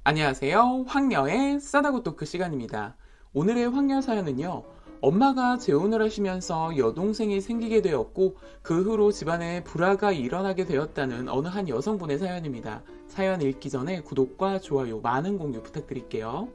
안녕하세요. 황녀의 싸다고 토크 시간입니다. 오늘의 황녀 사연은요. 엄마가 재혼을 하시면서 여동생이 생기게 되었고 그 후로 집안에 불화가 일어나게 되었다는 어느 한 여성분의 사연입니다. 사연 읽기 전에 구독과 좋아요 많은 공유 부탁드릴게요.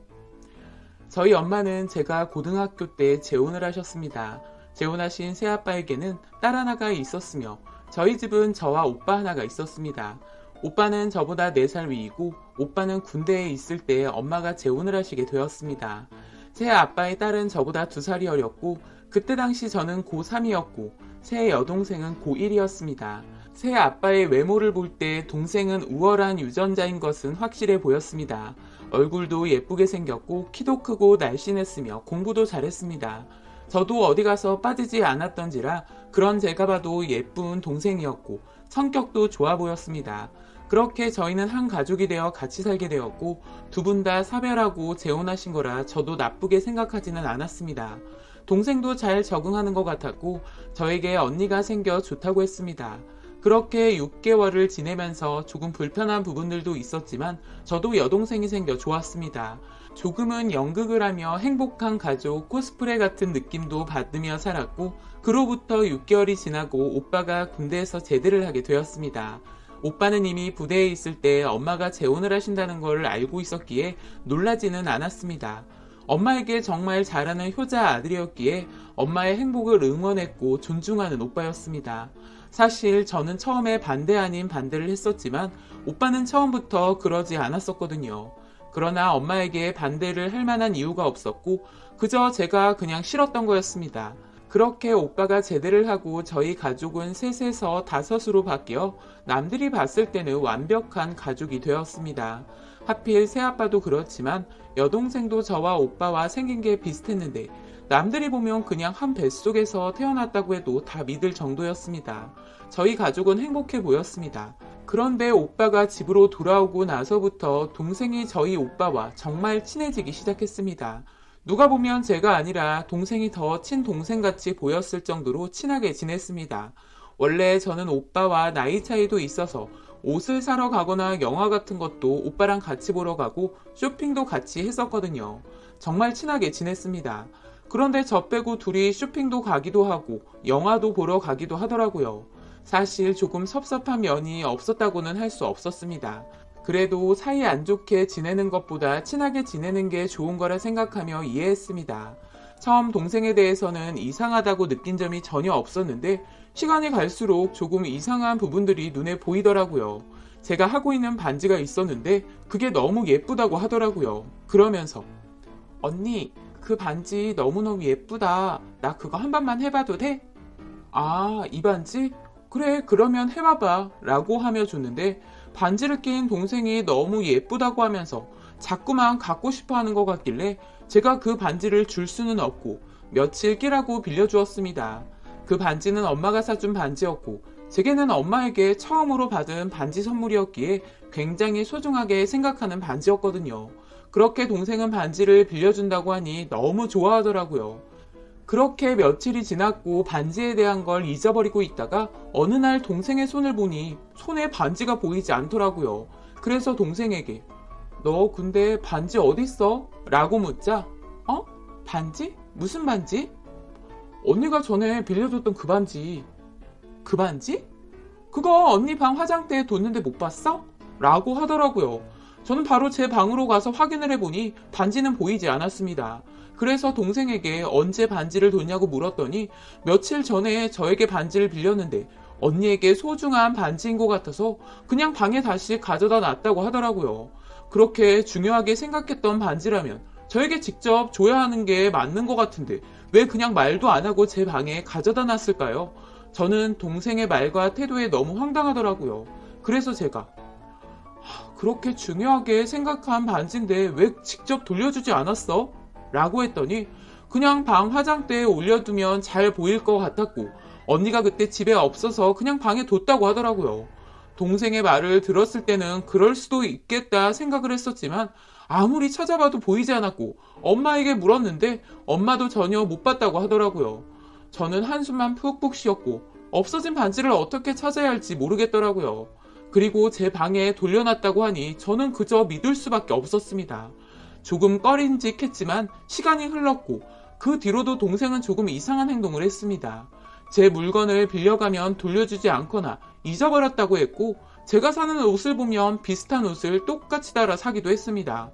저희 엄마는 제가 고등학교 때 재혼을 하셨습니다. 재혼하신 새아빠에게는 딸 하나가 있었으며 저희 집은 저와 오빠 하나가 있었습니다. 오빠는 저보다 4살 위이고 오빠는 군대에 있을 때 엄마가 재혼을 하시게 되었습니다. 새 아빠의 딸은 저보다 2살이 어렸고 그때 당시 저는 고3이었고 새 여동생은 고1이었습니다. 새 아빠의 외모를 볼 때 동생은 우월한 유전자인 것은 확실해 보였습니다. 얼굴도 예쁘게 생겼고 키도 크고 날씬했으며 공부도 잘했습니다. 저도 어디 가서 빠지지 않았던지라 그런 제가 봐도 예쁜 동생이었고 성격도 좋아 보였습니다. 그렇게 저희는 한 가족이 되어 같이 살게 되었고 두 분 다 사별하고 재혼하신 거라 저도 나쁘게 생각하지는 않았습니다. 동생도 잘 적응하는 것 같았고 저에게 언니가 생겨 좋다고 했습니다. 그렇게 6개월을 지내면서 조금 불편한 부분들도 있었지만 저도 여동생이 생겨 좋았습니다. 조금은 연극을 하며 행복한 가족 코스프레 같은 느낌도 받으며 살았고 그로부터 6개월이 지나고 오빠가 군대에서 제대를 하게 되었습니다. 오빠는 이미 부대에 있을 때 엄마가 재혼을 하신다는 걸 알고 있었기에 놀라지는 않았습니다. 엄마에게 정말 잘하는 효자 아들이었기에 엄마의 행복을 응원했고 존중하는 오빠였습니다. 사실 저는 처음에 반대 아닌 반대를 했었지만 오빠는 처음부터 그러지 않았었거든요. 그러나 엄마에게 반대를 할 만한 이유가 없었고 그저 제가 그냥 싫었던 거였습니다. 그렇게 오빠가 제대를 하고 저희 가족은 셋에서 5으로 바뀌어 남들이 봤을 때는 완벽한 가족이 되었습니다. 하필 새아빠도 그렇지만 여동생도 저와 오빠와 생긴 게 비슷했는데 남들이 보면 그냥 한 뱃속에서 태어났다고 해도 다 믿을 정도였습니다. 저희 가족은 행복해 보였습니다. 그런데 오빠가 집으로 돌아오고 나서부터 동생이 저희 오빠와 정말 친해지기 시작했습니다. 누가 보면 제가 아니라 동생이 더 친동생같이 보였을 정도로 친하게 지냈습니다. 원래 저는 오빠와 나이 차이도 있어서 옷을 사러 가거나 영화 같은 것도 오빠랑 같이 보러 가고 쇼핑도 같이 했었거든요. 정말 친하게 지냈습니다. 그런데 저 빼고 둘이 쇼핑도 가기도 하고 영화도 보러 가기도 하더라고요. 사실 조금 섭섭한 면이 없었다고는 할 수 없었습니다. 그래도 사이 안 좋게 지내는 것보다 친하게 지내는 게 좋은 거라 생각하며 이해했습니다. 처음 동생에 대해서는 이상하다고 느낀 점이 전혀 없었는데 시간이 갈수록 조금 이상한 부분들이 눈에 보이더라고요. 제가 하고 있는 반지가 있었는데 그게 너무 예쁘다고 하더라고요. 그러면서 언니 그 반지 너무너무 예쁘다. 나 그거 한 번만 해봐도 돼? 아, 이 반지? 그래, 그러면 해봐봐. 라고 하며 줬는데 반지를 낀 동생이 너무 예쁘다고 하면서 자꾸만 갖고 싶어 하는 것 같길래 제가 그 반지를 줄 수는 없고 며칠 끼라고 빌려주었습니다. 그 반지는 엄마가 사준 반지였고 제게는 엄마에게 처음으로 받은 반지 선물이었기에 굉장히 소중하게 생각하는 반지였거든요. 그렇게 동생은 반지를 빌려준다고 하니 너무 좋아하더라고요. 그렇게 며칠이 지났고 반지에 대한 걸 잊어버리고 있다가 어느 날 동생의 손을 보니 손에 반지가 보이지 않더라고요. 그래서 동생에게 너 근데 반지 어딨어? 라고 묻자 어? 반지? 무슨 반지? 언니가 전에 빌려줬던 그 반지. 그 반지? 그거 언니 방 화장대에 뒀는데 못 봤어? 라고 하더라고요. 저는 바로 제 방으로 가서 확인을 해보니 반지는 보이지 않았습니다. 그래서 동생에게 언제 반지를 뒀냐고 물었더니 며칠 전에 저에게 반지를 빌렸는데 언니에게 소중한 반지인 것 같아서 그냥 방에 다시 가져다 놨다고 하더라고요. 그렇게 중요하게 생각했던 반지라면 저에게 직접 줘야 하는 게 맞는 것 같은데 왜 그냥 말도 안 하고 제 방에 가져다 놨을까요? 저는 동생의 말과 태도에 너무 황당하더라고요. 그래서 제가 그렇게 중요하게 생각한 반지인데 왜 직접 돌려주지 않았어? 라고 했더니 그냥 방 화장대에 올려두면 잘 보일 것 같았고 언니가 그때 집에 없어서 그냥 방에 뒀다고 하더라고요. 동생의 말을 들었을 때는 그럴 수도 있겠다 생각을 했었지만 아무리 찾아봐도 보이지 않았고 엄마에게 물었는데 엄마도 전혀 못 봤다고 하더라고요. 저는 한숨만 푹푹 쉬었고 없어진 반지를 어떻게 찾아야 할지 모르겠더라고요. 그리고 제 방에 돌려놨다고 하니 저는 그저 믿을 수밖에 없었습니다. 조금 꺼림직했지만 시간이 흘렀고 그 뒤로도 동생은 조금 이상한 행동을 했습니다. 제 물건을 빌려가면 돌려주지 않거나 잊어버렸다고 했고 제가 사는 옷을 보면 비슷한 옷을 똑같이 달아 사기도 했습니다.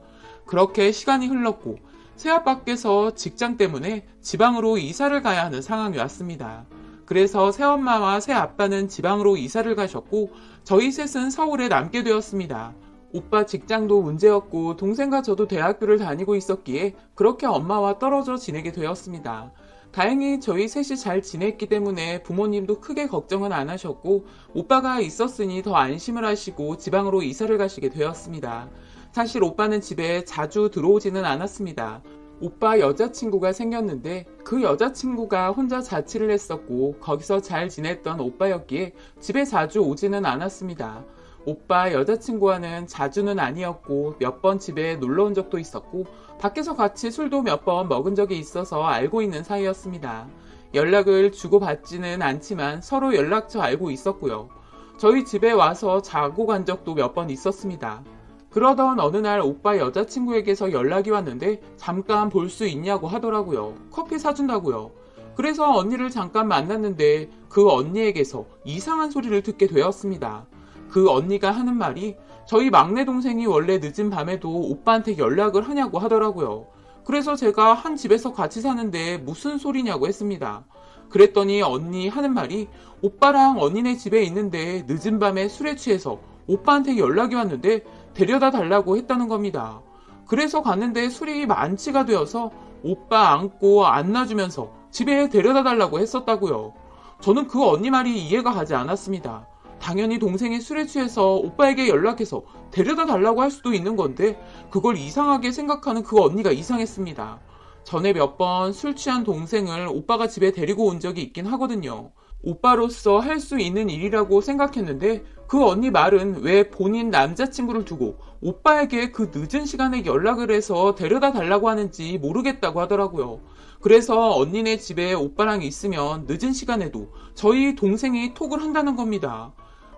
그렇게 시간이 흘렀고 새아빠께서 직장 때문에 지방으로 이사를 가야 하는 상황이 왔습니다. 그래서 새엄마와 새아빠는 지방으로 이사를 가셨고 저희 셋은 서울에 남게 되었습니다. 오빠 직장도 문제였고 동생과 저도 대학교를 다니고 있었기에 그렇게 엄마와 떨어져 지내게 되었습니다. 다행히 저희 셋이 잘 지냈기 때문에 부모님도 크게 걱정은 안 하셨고 오빠가 있었으니 더 안심을 하시고 지방으로 이사를 가시게 되었습니다. 사실 오빠는 집에 자주 들어오지는 않았습니다. 오빠 여자친구가 생겼는데 그 여자친구가 혼자 자취를 했었고 거기서 잘 지냈던 오빠였기에 집에 자주 오지는 않았습니다. 오빠 여자친구와는 자주는 아니었고 몇 번 집에 놀러 온 적도 있었고 밖에서 같이 술도 몇 번 먹은 적이 있어서 알고 있는 사이였습니다. 연락을 주고받지는 않지만 서로 연락처 알고 있었고요. 저희 집에 와서 자고 간 적도 몇 번 있었습니다. 그러던 어느 날 오빠 여자친구에게서 연락이 왔는데 잠깐 볼 수 있냐고 하더라고요. 커피 사준다고요. 그래서 언니를 잠깐 만났는데 그 언니에게서 이상한 소리를 듣게 되었습니다. 그 언니가 하는 말이 저희 막내 동생이 원래 늦은 밤에도 오빠한테 연락을 하냐고 하더라고요. 그래서 제가 한 집에서 같이 사는데 무슨 소리냐고 했습니다. 그랬더니 언니 하는 말이 오빠랑 언니네 집에 있는데 늦은 밤에 술에 취해서 오빠한테 연락이 왔는데 데려다 달라고 했다는 겁니다. 그래서 갔는데 술이 만취가 되어서 오빠 안고 안아주면서 집에 데려다 달라고 했었다고요. 저는 그 언니 말이 이해가 가지 않았습니다. 당연히 동생이 술에 취해서 오빠에게 연락해서 데려다 달라고 할 수도 있는 건데 그걸 이상하게 생각하는 그 언니가 이상했습니다. 전에 몇 번 술 취한 동생을 오빠가 집에 데리고 온 적이 있긴 하거든요. 오빠로서 할 수 있는 일이라고 생각했는데 그 언니 말은 왜 본인 남자친구를 두고 오빠에게 그 늦은 시간에 연락을 해서 데려다 달라고 하는지 모르겠다고 하더라고요. 그래서 언니네 집에 오빠랑 있으면 늦은 시간에도 저희 동생이 톡을 한다는 겁니다.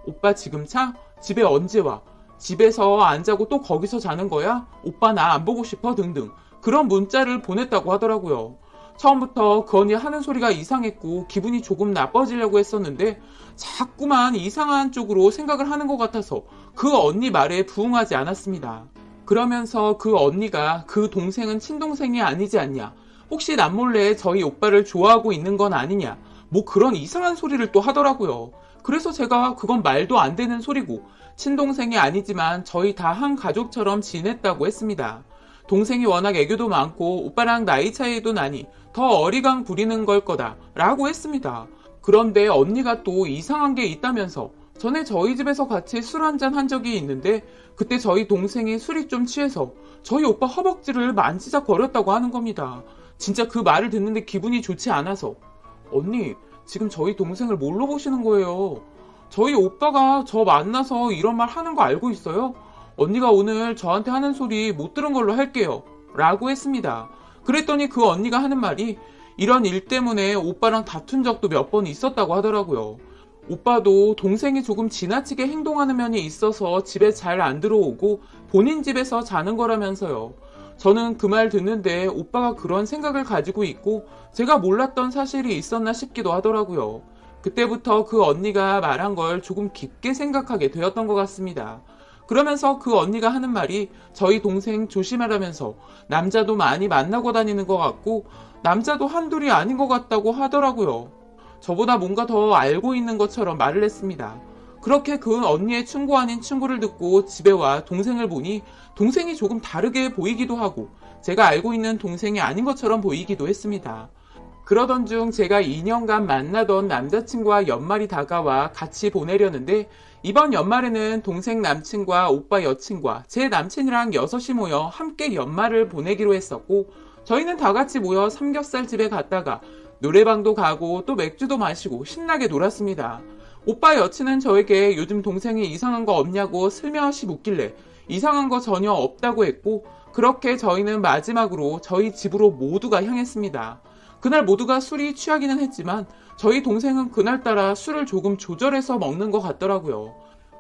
오빠 지금 차? 집에 언제 와? 집에서 안 자고 또 거기서 자는 거야? 오빠 나 안 보고 싶어? 등등 그런 문자를 보냈다고 하더라고요. 처음부터 그 언니 하는 소리가 이상했고 기분이 조금 나빠지려고 했었는데 자꾸만 이상한 쪽으로 생각을 하는 것 같아서 그 언니 말에 부응하지 않았습니다. 그러면서 그 언니가 그 동생은 친동생이 아니지 않냐? 혹시 남몰래 저희 오빠를 좋아하고 있는 건 아니냐? 뭐 그런 이상한 소리를 또 하더라고요. 그래서 제가 그건 말도 안 되는 소리고 친동생이 아니지만 저희 다 한 가족처럼 지냈다고 했습니다. 동생이 워낙 애교도 많고 오빠랑 나이 차이도 나니 더 어리광 부리는 걸 거다 라고 했습니다. 그런데 언니가 또 이상한 게 있다면서 전에 저희 집에서 같이 술 한잔 한 적이 있는데 그때 저희 동생이 술이 좀 취해서 저희 오빠 허벅지를 만지작거렸다고 하는 겁니다. 진짜 그 말을 듣는데 기분이 좋지 않아서 언니 지금 저희 동생을 뭘로 보시는 거예요? 저희 오빠가 저 만나서 이런 말 하는 거 알고 있어요? 언니가 오늘 저한테 하는 소리 못 들은 걸로 할게요 라고 했습니다. 그랬더니 그 언니가 하는 말이 이런 일 때문에 오빠랑 다툰 적도 몇 번 있었다고 하더라고요. 오빠도 동생이 조금 지나치게 행동하는 면이 있어서 집에 잘 안 들어오고 본인 집에서 자는 거라면서요. 저는 그 말 듣는데 오빠가 그런 생각을 가지고 있고 제가 몰랐던 사실이 있었나 싶기도 하더라고요. 그때부터 그 언니가 말한 걸 조금 깊게 생각하게 되었던 것 같습니다. 그러면서 그 언니가 하는 말이 저희 동생 조심하라면서 남자도 많이 만나고 다니는 것 같고 남자도 한둘이 아닌 것 같다고 하더라고요. 저보다 뭔가 더 알고 있는 것처럼 말을 했습니다. 그렇게 그 언니의 친구 아닌 친구를 듣고 집에 와 동생을 보니 동생이 조금 다르게 보이기도 하고 제가 알고 있는 동생이 아닌 것처럼 보이기도 했습니다. 그러던 중 제가 2년간 만나던 남자친구와 연말이 다가와 같이 보내려는데 이번 연말에는 동생 남친과 오빠 여친과 제 남친이랑 6이 모여 함께 연말을 보내기로 했었고 저희는 다 같이 모여 삼겹살 집에 갔다가 노래방도 가고 또 맥주도 마시고 신나게 놀았습니다. 오빠 여친은 저에게 요즘 동생이 이상한 거 없냐고 슬며시 묻길래 이상한 거 전혀 없다고 했고 그렇게 저희는 마지막으로 저희 집으로 모두가 향했습니다. 그날 모두가 술이 취하기는 했지만 저희 동생은 그날따라 술을 조금 조절해서 먹는 것 같더라고요.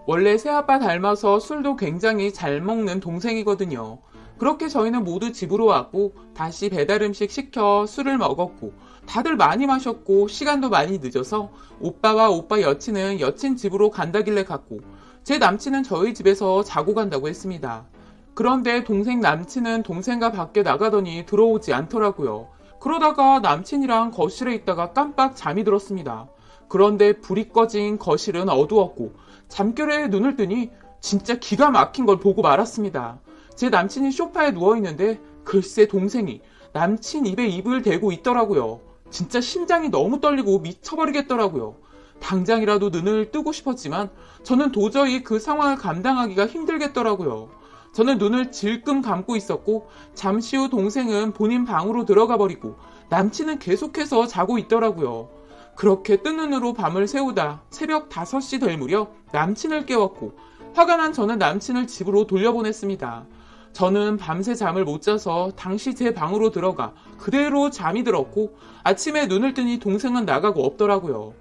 원래 새아빠 닮아서 술도 굉장히 잘 먹는 동생이거든요. 그렇게 저희는 모두 집으로 왔고 다시 배달 음식 시켜 술을 먹었고 다들 많이 마셨고 시간도 많이 늦어서 오빠와 오빠 여친은 여친 집으로 간다길래 갔고 제 남친은 저희 집에서 자고 간다고 했습니다. 그런데 동생 남친은 동생과 밖에 나가더니 들어오지 않더라고요. 그러다가 남친이랑 거실에 있다가 깜빡 잠이 들었습니다. 그런데 불이 꺼진 거실은 어두웠고 잠결에 눈을 뜨니 진짜 기가 막힌 걸 보고 말았습니다. 제 남친이 소파에 누워있는데 글쎄 동생이 남친 입에 입을 대고 있더라고요. 진짜 심장이 너무 떨리고 미쳐버리겠더라고요. 당장이라도 눈을 뜨고 싶었지만 저는 도저히 그 상황을 감당하기가 힘들겠더라고요. 저는 눈을 질끔 감고 있었고 잠시 후 동생은 본인 방으로 들어가 버리고 남친은 계속해서 자고 있더라고요. 그렇게 뜬 눈으로 밤을 새우다 새벽 5시 될 무렵 남친을 깨웠고 화가 난 저는 남친을 집으로 돌려보냈습니다. 저는 밤새 잠을 못 자서 당시 제 방으로 들어가 그대로 잠이 들었고 아침에 눈을 뜨니 동생은 나가고 없더라고요.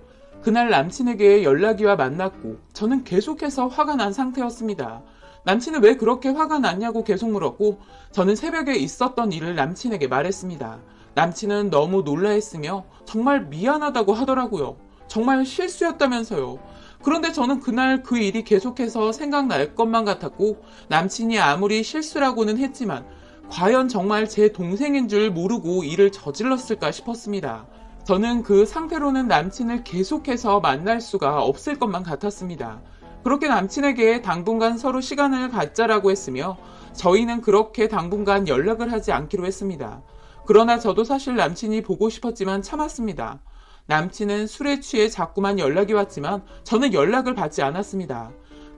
그날 남친에게 연락이 와 만났고 저는 계속해서 화가 난 상태였습니다. 남친은 왜 그렇게 화가 났냐고 계속 물었고 저는 새벽에 있었던 일을 남친에게 말했습니다. 남친은 너무 놀라했으며 정말 미안하다고 하더라고요. 정말 실수였다면서요. 그런데 저는 그날 그 일이 계속해서 생각날 것만 같았고 남친이 아무리 실수라고는 했지만 과연 정말 제 동생인 줄 모르고 일을 저질렀을까 싶었습니다. 저는 그 상태로는 남친을 계속해서 만날 수가 없을 것만 같았습니다. 그렇게 남친에게 당분간 서로 시간을 갖자라고 했으며 저희는 그렇게 당분간 연락을 하지 않기로 했습니다. 그러나 저도 사실 남친이 보고 싶었지만 참았습니다. 남친은 술에 취해 자꾸만 연락이 왔지만 저는 연락을 받지 않았습니다.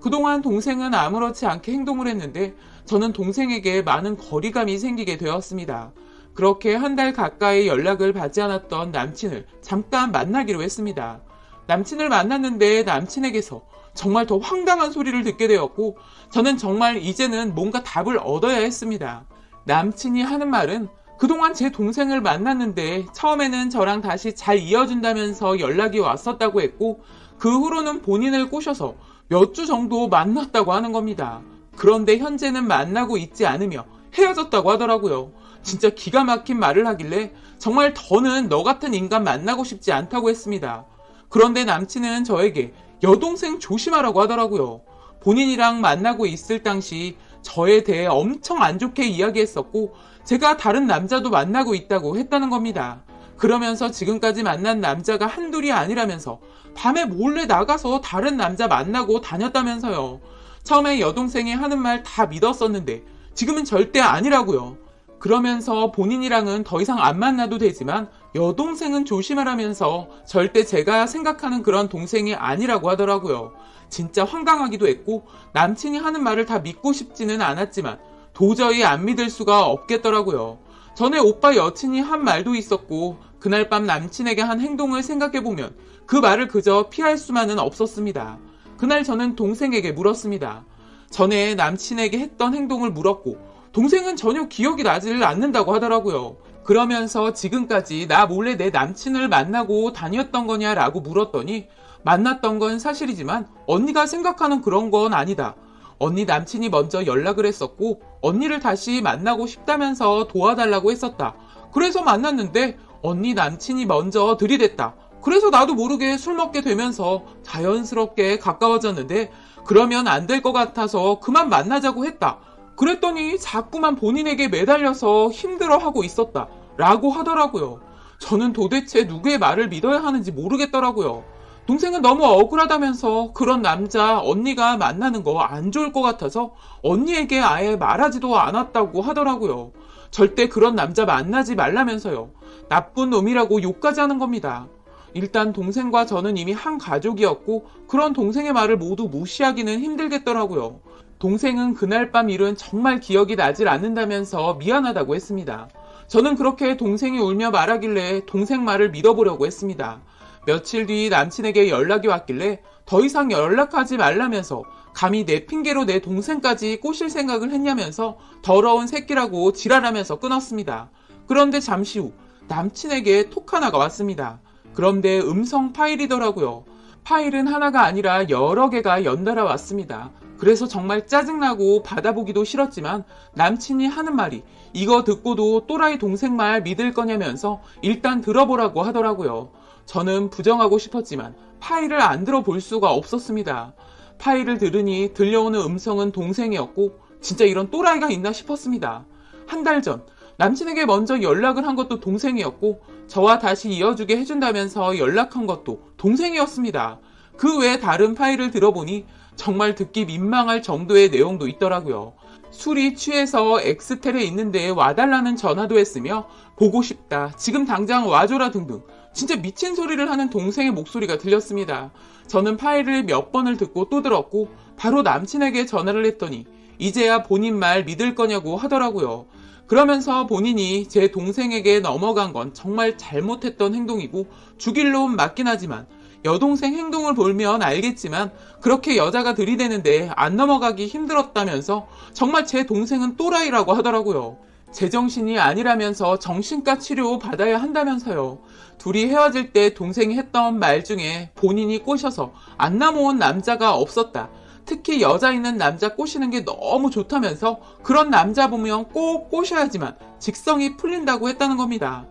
그동안 동생은 아무렇지 않게 행동을 했는데 저는 동생에게 많은 거리감이 생기게 되었습니다. 그렇게 한 달 가까이 연락을 받지 않았던 남친을 잠깐 만나기로 했습니다. 남친을 만났는데 남친에게서 정말 더 황당한 소리를 듣게 되었고 저는 정말 이제는 뭔가 답을 얻어야 했습니다. 남친이 하는 말은 그동안 제 동생을 만났는데 처음에는 저랑 다시 잘 이어준다면서 연락이 왔었다고 했고 그 후로는 본인을 꼬셔서 몇 주 정도 만났다고 하는 겁니다. 그런데 현재는 만나고 있지 않으며 헤어졌다고 하더라고요. 진짜 기가 막힌 말을 하길래 정말 더는 너 같은 인간 만나고 싶지 않다고 했습니다. 그런데 남친은 저에게 여동생 조심하라고 하더라고요. 본인이랑 만나고 있을 당시 저에 대해 엄청 안 좋게 이야기했었고 제가 다른 남자도 만나고 있다고 했다는 겁니다. 그러면서 지금까지 만난 남자가 한둘이 아니라면서 밤에 몰래 나가서 다른 남자 만나고 다녔다면서요. 처음에 여동생이 하는 말 다 믿었었는데 지금은 절대 아니라고요. 그러면서 본인이랑은 더 이상 안 만나도 되지만 여동생은 조심하라면서 절대 제가 생각하는 그런 동생이 아니라고 하더라고요. 진짜 황당하기도 했고 남친이 하는 말을 다 믿고 싶지는 않았지만 도저히 안 믿을 수가 없겠더라고요. 전에 오빠 여친이 한 말도 있었고 그날 밤 남친에게 한 행동을 생각해보면 그 말을 그저 피할 수만은 없었습니다. 그날 저는 동생에게 물었습니다. 전에 남친에게 했던 행동을 물었고 동생은 전혀 기억이 나지를 않는다고 하더라고요. 그러면서 지금까지 나 몰래 내 남친을 만나고 다녔던 거냐라고 물었더니 만났던 건 사실이지만 언니가 생각하는 그런 건 아니다. 언니 남친이 먼저 연락을 했었고 언니를 다시 만나고 싶다면서 도와달라고 했었다. 그래서 만났는데 언니 남친이 먼저 들이댔다. 그래서 나도 모르게 술 먹게 되면서 자연스럽게 가까워졌는데 그러면 안 될 것 같아서 그만 만나자고 했다. 그랬더니 자꾸만 본인에게 매달려서 힘들어하고 있었다 라고 하더라고요. 저는 도대체 누구의 말을 믿어야 하는지 모르겠더라고요. 동생은 너무 억울하다면서 그런 남자 언니가 만나는 거 안 좋을 것 같아서 언니에게 아예 말하지도 않았다고 하더라고요. 절대 그런 남자 만나지 말라면서요. 나쁜 놈이라고 욕까지 하는 겁니다. 일단 동생과 저는 이미 한 가족이었고 그런 동생의 말을 모두 무시하기는 힘들겠더라고요. 동생은 그날 밤 일은 정말 기억이 나질 않는다면서 미안하다고 했습니다. 저는 그렇게 동생이 울며 말하길래 동생 말을 믿어보려고 했습니다. 며칠 뒤 남친에게 연락이 왔길래 더 이상 연락하지 말라면서 감히 내 핑계로 내 동생까지 꼬실 생각을 했냐면서 더러운 새끼라고 지랄하면서 끊었습니다. 그런데 잠시 후 남친에게 톡 하나가 왔습니다. 그런데 음성 파일이더라고요. 파일은 하나가 아니라 여러 개가 연달아 왔습니다. 그래서 정말 짜증나고 받아보기도 싫었지만 남친이 하는 말이 이거 듣고도 또라이 동생 말 믿을 거냐면서 일단 들어보라고 하더라고요. 저는 부정하고 싶었지만 파일을 안 들어볼 수가 없었습니다. 파일을 들으니 들려오는 음성은 동생이었고 진짜 이런 또라이가 있나 싶었습니다. 한 달 전 남친에게 먼저 연락을 한 것도 동생이었고 저와 다시 이어주게 해준다면서 연락한 것도 동생이었습니다. 그 외에 다른 파일을 들어보니 정말 듣기 민망할 정도의 내용도 있더라고요. 술이 취해서 엑스텔에 있는데 와달라는 전화도 했으며 보고 싶다, 지금 당장 와줘라 등등 진짜 미친 소리를 하는 동생의 목소리가 들렸습니다. 저는 파일을 몇 번을 듣고 또 들었고 바로 남친에게 전화를 했더니 이제야 본인 말 믿을 거냐고 하더라고요. 그러면서 본인이 제 동생에게 넘어간 건 정말 잘못했던 행동이고 죽일 놈 맞긴 하지만 여동생 행동을 보면 알겠지만 그렇게 여자가 들이대는데 안 넘어가기 힘들었다면서 정말 제 동생은 또라이라고 하더라고요. 제정신이 아니라면서 정신과 치료 받아야 한다면서요. 둘이 헤어질 때 동생이 했던 말 중에 본인이 꼬셔서 안 남아온 남자가 없었다. 특히 여자 있는 남자 꼬시는 게 너무 좋다면서 그런 남자 보면 꼭 꼬셔야지만 직성이 풀린다고 했다는 겁니다.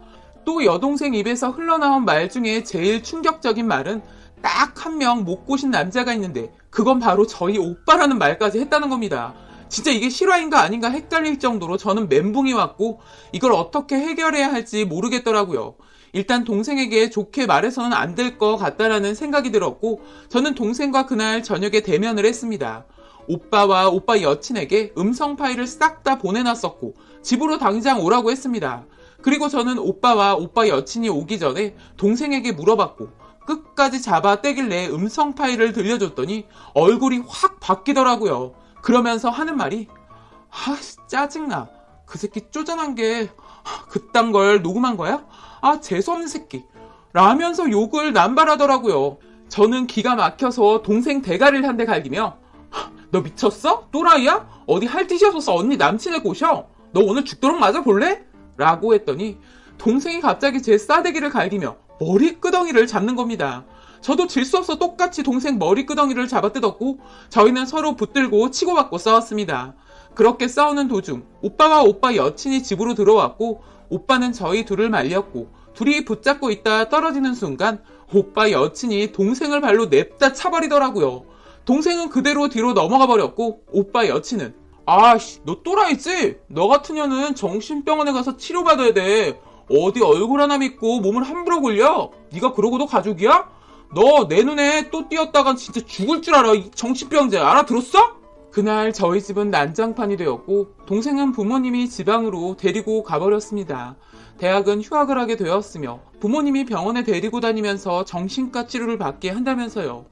또 여동생 입에서 흘러나온 말 중에 제일 충격적인 말은 딱 한 명 못 꼬신 남자가 있는데 그건 바로 저희 오빠라는 말까지 했다는 겁니다. 진짜 이게 실화인가 아닌가 헷갈릴 정도로 저는 멘붕이 왔고 이걸 어떻게 해결해야 할지 모르겠더라고요. 일단 동생에게 좋게 말해서는 안 될 것 같다라는 생각이 들었고 저는 동생과 그날 저녁에 대면을 했습니다. 오빠와 오빠 여친에게 음성 파일을 싹 다 보내놨었고 집으로 당장 오라고 했습니다. 그리고 저는 오빠와 오빠 여친이 오기 전에 동생에게 물어봤고 끝까지 잡아 떼길래 음성 파일을 들려줬더니 얼굴이 확 바뀌더라고요. 그러면서 하는 말이 짜증나. 그 새끼 쪼잔한 게 그딴 걸 녹음한 거야? 재수없는 새끼. 라면서 욕을 남발하더라고요. 저는 기가 막혀서 동생 대가리를 한 대 갈기며 너 미쳤어? 또라이야? 어디 할티셔서 언니 남친을 꼬셔? 너 오늘 죽도록 맞아볼래? 라고 했더니 동생이 갑자기 제 싸대기를 갈기며 머리끄덩이를 잡는 겁니다. 저도 질 수 없어 똑같이 동생 머리끄덩이를 잡아뜯었고 저희는 서로 붙들고 치고받고 싸웠습니다. 그렇게 싸우는 도중 오빠와 오빠 여친이 집으로 들어왔고 오빠는 저희 둘을 말렸고 둘이 붙잡고 있다 떨어지는 순간 오빠 여친이 동생을 발로 냅다 차버리더라고요. 동생은 그대로 뒤로 넘어가 버렸고 오빠 여친은 너 또라이지? 너 같은 년은 정신병원에 가서 치료받아야 돼. 어디 얼굴 하나 믿고 몸을 함부로 굴려? 네가 그러고도 가족이야? 너 내 눈에 또 띄었다간 진짜 죽을 줄 알아. 이 정신병자 알아들었어? 그날 저희 집은 난장판이 되었고 동생은 부모님이 지방으로 데리고 가버렸습니다. 대학은 휴학을 하게 되었으며 부모님이 병원에 데리고 다니면서 정신과 치료를 받게 한다면서요.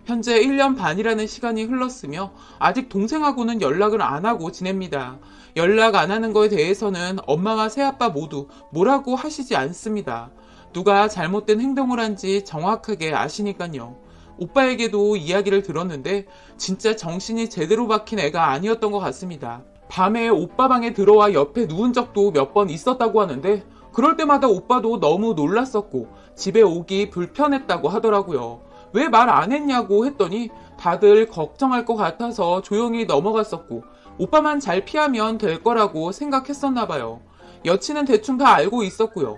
현재 1년 반이라는 시간이 흘렀으며 아직 동생하고는 연락을 안 하고 지냅니다. 연락 안 하는 거에 대해서는 엄마와 새아빠 모두 뭐라고 하시지 않습니다. 누가 잘못된 행동을 한지 정확하게 아시니까요. 오빠에게도 이야기를 들었는데 진짜 정신이 제대로 박힌 애가 아니었던 것 같습니다. 밤에 오빠 방에 들어와 옆에 누운 적도 몇 번 있었다고 하는데 그럴 때마다 오빠도 너무 놀랐었고 집에 오기 불편했다고 하더라고요. 왜 말 안 했냐고 했더니 다들 걱정할 것 같아서 조용히 넘어갔었고 오빠만 잘 피하면 될 거라고 생각했었나 봐요. 여친은 대충 다 알고 있었고요.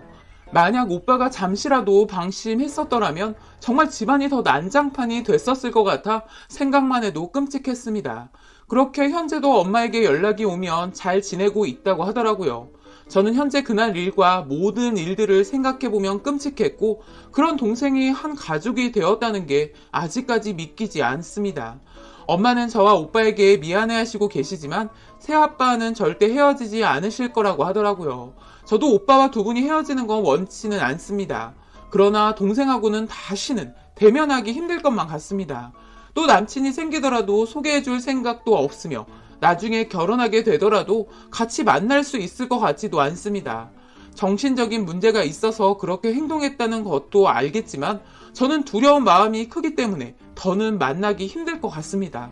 만약 오빠가 잠시라도 방심했었더라면 정말 집안이 더 난장판이 됐었을 것 같아 생각만 해도 끔찍했습니다. 그렇게 현재도 엄마에게 연락이 오면 잘 지내고 있다고 하더라고요. 저는 현재 그날 일과 모든 일들을 생각해보면 끔찍했고 그런 동생이 한 가족이 되었다는 게 아직까지 믿기지 않습니다. 엄마는 저와 오빠에게 미안해하시고 계시지만 새아빠는 절대 헤어지지 않으실 거라고 하더라고요. 저도 오빠와 두 분이 헤어지는 건 원치는 않습니다. 그러나 동생하고는 다시는 대면하기 힘들 것만 같습니다. 또 남친이 생기더라도 소개해줄 생각도 없으며 나중에 결혼하게 되더라도 같이 만날 수 있을 것 같지도 않습니다. 정신적인 문제가 있어서 그렇게 행동했다는 것도 알겠지만 저는 두려운 마음이 크기 때문에 더는 만나기 힘들 것 같습니다.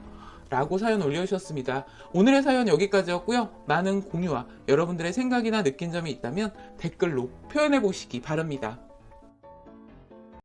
라고 사연 올려주셨습니다. 오늘의 사연 여기까지였고요. 많은 공유와 여러분들의 생각이나 느낀 점이 있다면 댓글로 표현해 보시기 바랍니다.